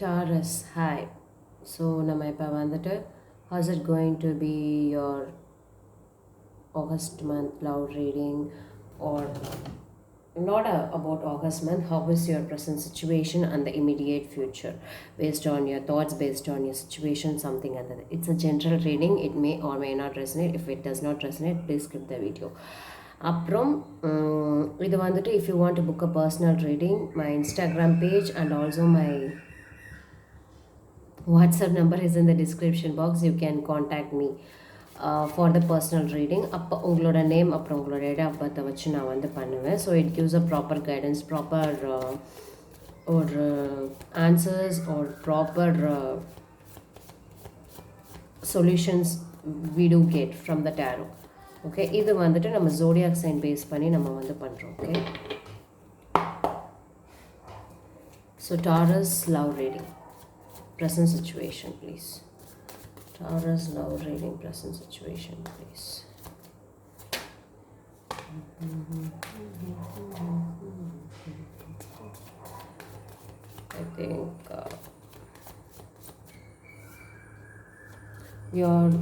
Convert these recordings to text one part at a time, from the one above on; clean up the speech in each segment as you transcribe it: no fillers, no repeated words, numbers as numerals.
Taurus, hi. So, நம்ம இப்போ வந்துட்டு how's it going to be your August month love reading or not about August month, how is your present situation and the immediate future based on your thoughts, based on your situation, something and that. It's a general reading, it may or may not resonate. If it does not resonate, please skip the video. அப்புறம் இது வந்துட்டு if you want to book a personal reading, my Instagram page and also my WhatsApp number is in the description box. You can contact me for the personal reading. அப்போ உங்களோட name அப்புறம் உங்களோட date of பர்த்தை வச்சு நான் வந்து பண்ணுவேன். So it gives a proper guidance, proper ஒரு answers ஒரு proper solutions we do get from the tarot. Okay, இது வந்துட்டு நம்ம ஜோடியாக் சைன் பேஸ் பண்ணி நம்ம வந்து பண்ணுறோம். Okay, so Taurus love reading present situation, please. Taurus love reading, present situation, please. I think you're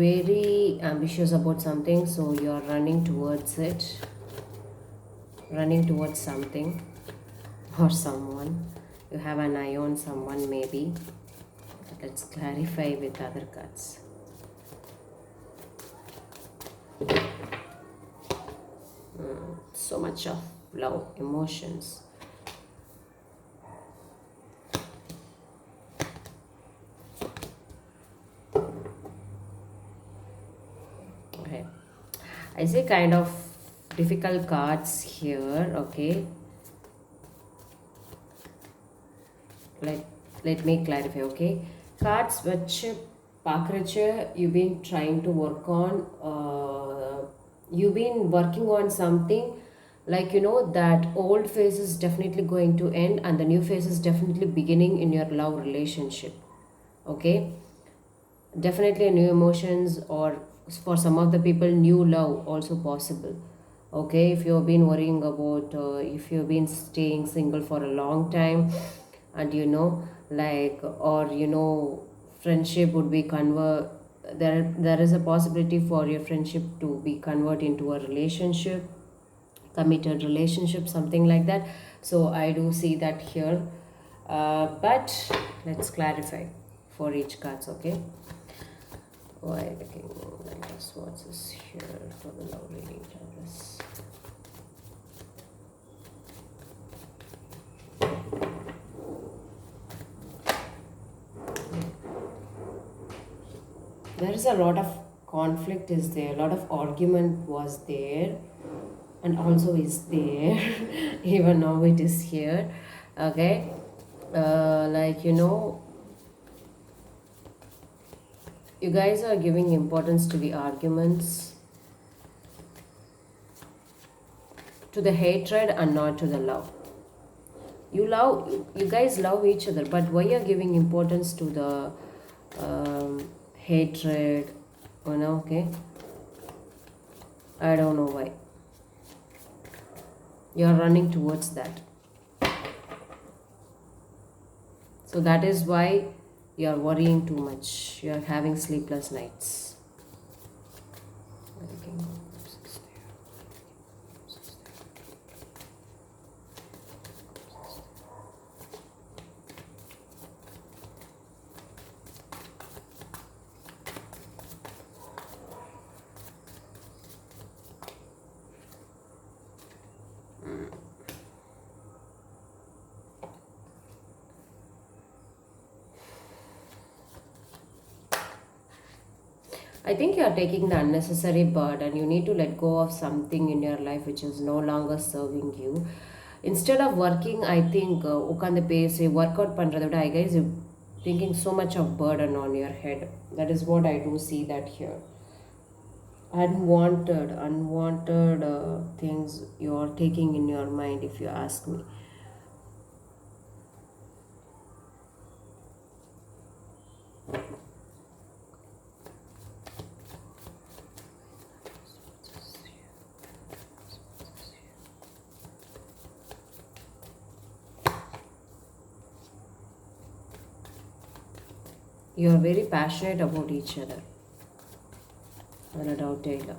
very ambitious about something, so you're running towards it, running towards something or someone. You have an eye on someone, maybe. Let's clarify with other cards. So much of love, emotions. Okay, I see kind of difficult cards here. Okay, let me clarify. Okay, cards which pakracha you've been trying to work on, you've been working on something, like you know that old phase is definitely going to end and the new phase is definitely beginning in your love relationship. Okay, definitely new emotions, or for some of the people new love also possible. Okay, if you've been worrying about if you've been staying single for a long time, and you know, like, or you know, friendship would be there is a possibility for your friendship to be converted into a relationship, committed relationship, something like that. So I do see that here, but let's clarify for each cards. Okay, why the king like this, what's this here for the love reading Taurus? There is a lot of conflict is there, a lot of argument was there and also is there. Even now it is here. Okay, like you know, you guys are giving importance to the arguments, to the hatred and not to the love. You guys love each other, but why you're giving importance to the hatred, you know? Okay, I don't know why you're running towards that. So that is why you're worrying too much, you're having sleepless nights. I think you are taking the unnecessary burden. You need to let go of something in your life which is no longer serving you. Instead of working, I think ukande பேசி work out பண்றதை விட, I guess you thinking so much of burden on your head. That is what I do see that here. Unwanted things you are taking in your mind, if you ask me. You're very passionate about each other. No doubt, Taylor.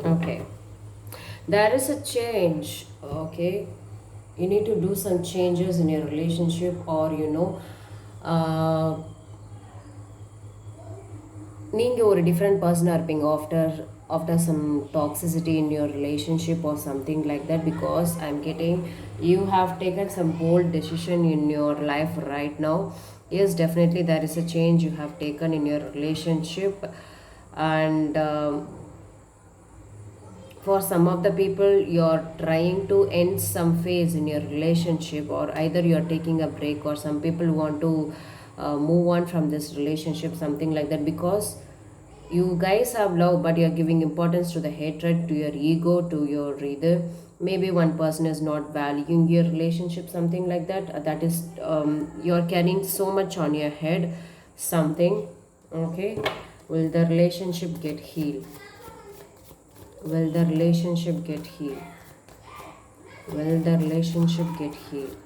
Okay. There is a change. Okay. You need to do some changes in your relationship, or uh, நீங்கள் ஒரு different person இருப்பீங்க after some toxicity in your relationship or something like that, because I'm getting you have taken some bold decision in your life right now. Yes, definitely there is a change you have taken in your relationship. And for some of the people, you're trying to end some phase in your relationship, or either you're taking a break, or some people want to move on from this relationship, something like that, because you guys have love, but you're giving importance to the hatred, to your ego, to your either maybe one person is not valuing your relationship, something like that. That is, you're carrying so much on your head, something. Okay. Will the relationship get healed? Will the relationship get healed? Will the relationship get healed?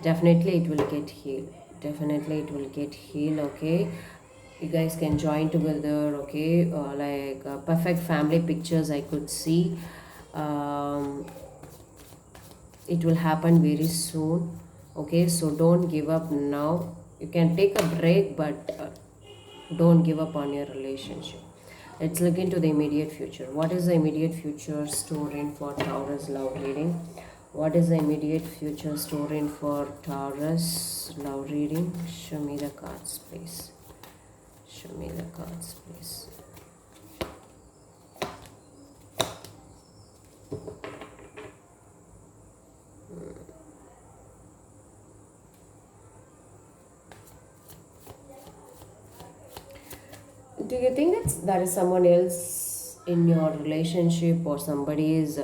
Definitely it will get healed. Definitely it will get healed. Okay. You guys can join together. Okay. Like perfect family pictures I could see. Um, it will happen very soon. Okay. So don't give up now. You can take a break, but don't give up on your relationship. Let's look into the immediate future. What is the immediate future storing for Taurus love reading? What is the immediate future storing for Taurus love reading? Show me the cards, please. Show me the cards, please. Do you think that there is someone else in your relationship, or somebody is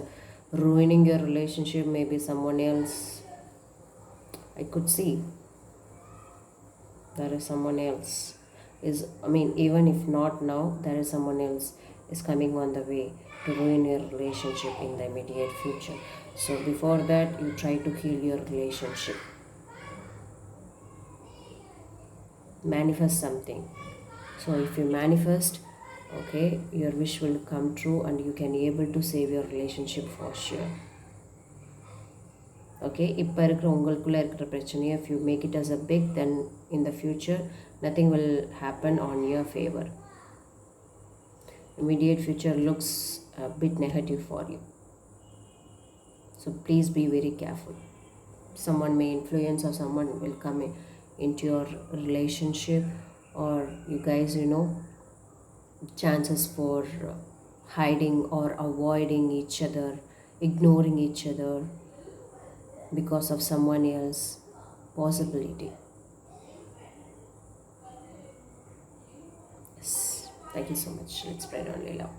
ruining your relationship? Maybe someone else. I could see there is someone else is, I mean, even if not now, there is someone else is coming on the way to ruin your relationship in the immediate future. So before that, you try to heal your relationship. Manifest something. So if you manifest, okay, your wish will come true, and you can be able to save your relationship for sure. Okay, இப்போ இருக்கிற உங்களுக்குள்ளே இருக்கிற பிரச்சனையை, if you make it as a big, then in the future nothing will happen on your favor. Immediate future looks a bit negative for you, so please be very careful. Someone may influence, or someone will come into your relationship, or you guys, chances for hiding or avoiding each other, ignoring each other because of someone else possibility. Yes. Thank you so much. Let's spread only love.